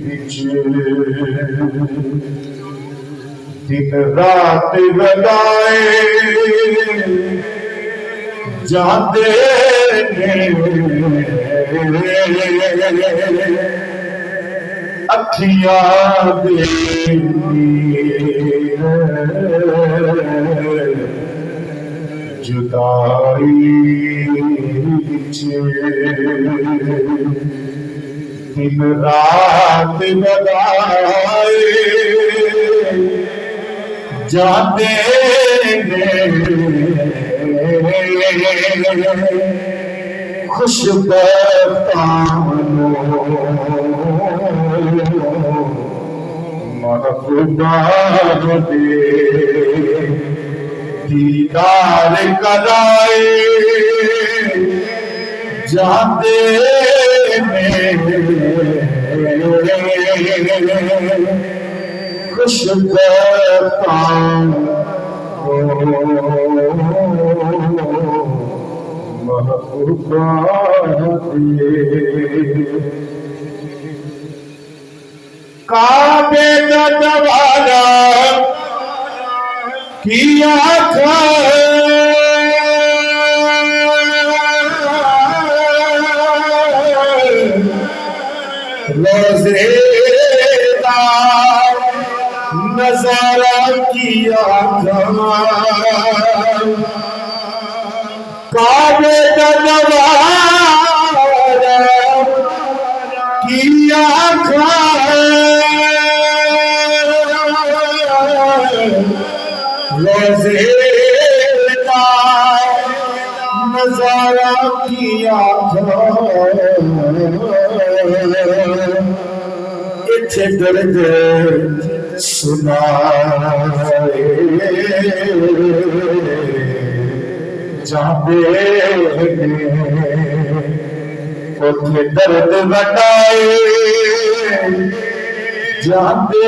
विच दिन रात लगाए जाते अखियां दे जुदाई विच दिन रात लगाए जाते खुशबतानो महबूबा दे दीदार कराए जाते खुशबतानो महबूबा दे काबे का दवारा किया था रोज़ेदार नज़ारा किया था काबे का नवारा किया था रोज़ेदार नज़ारा किया था इत्थे दर्द सुनाए जाते उथे दर्द वटाए जाते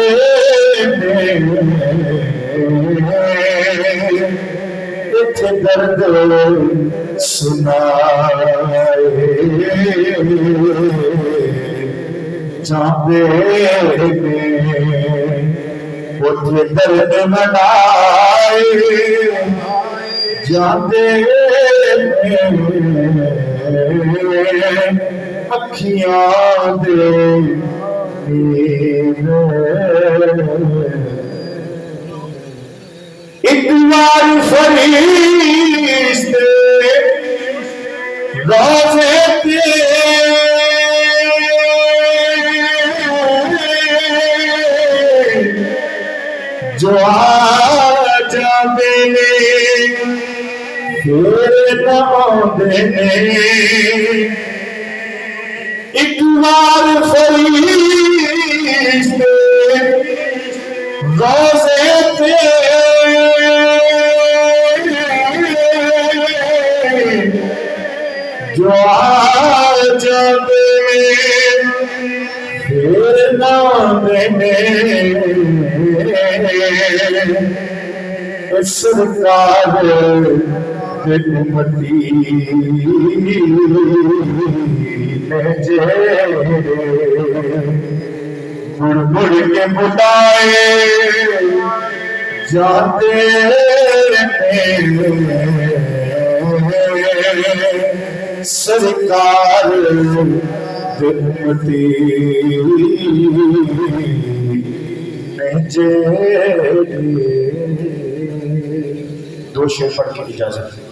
इत्थे दर्द सुनाए जाते उथे दर्द वटाए जाते अखियां दे एक बार फरिश्ते रोज़े पे जो आ जाते फिर न आते एक बार फरिश्ते रोज़े पे जो आ जाते फिर न आते सरकार उम्मती जे मुड़ मुड़ के बुलाए जाते सरकार उम्मती जे दो शेर पढ़ के इजाजत।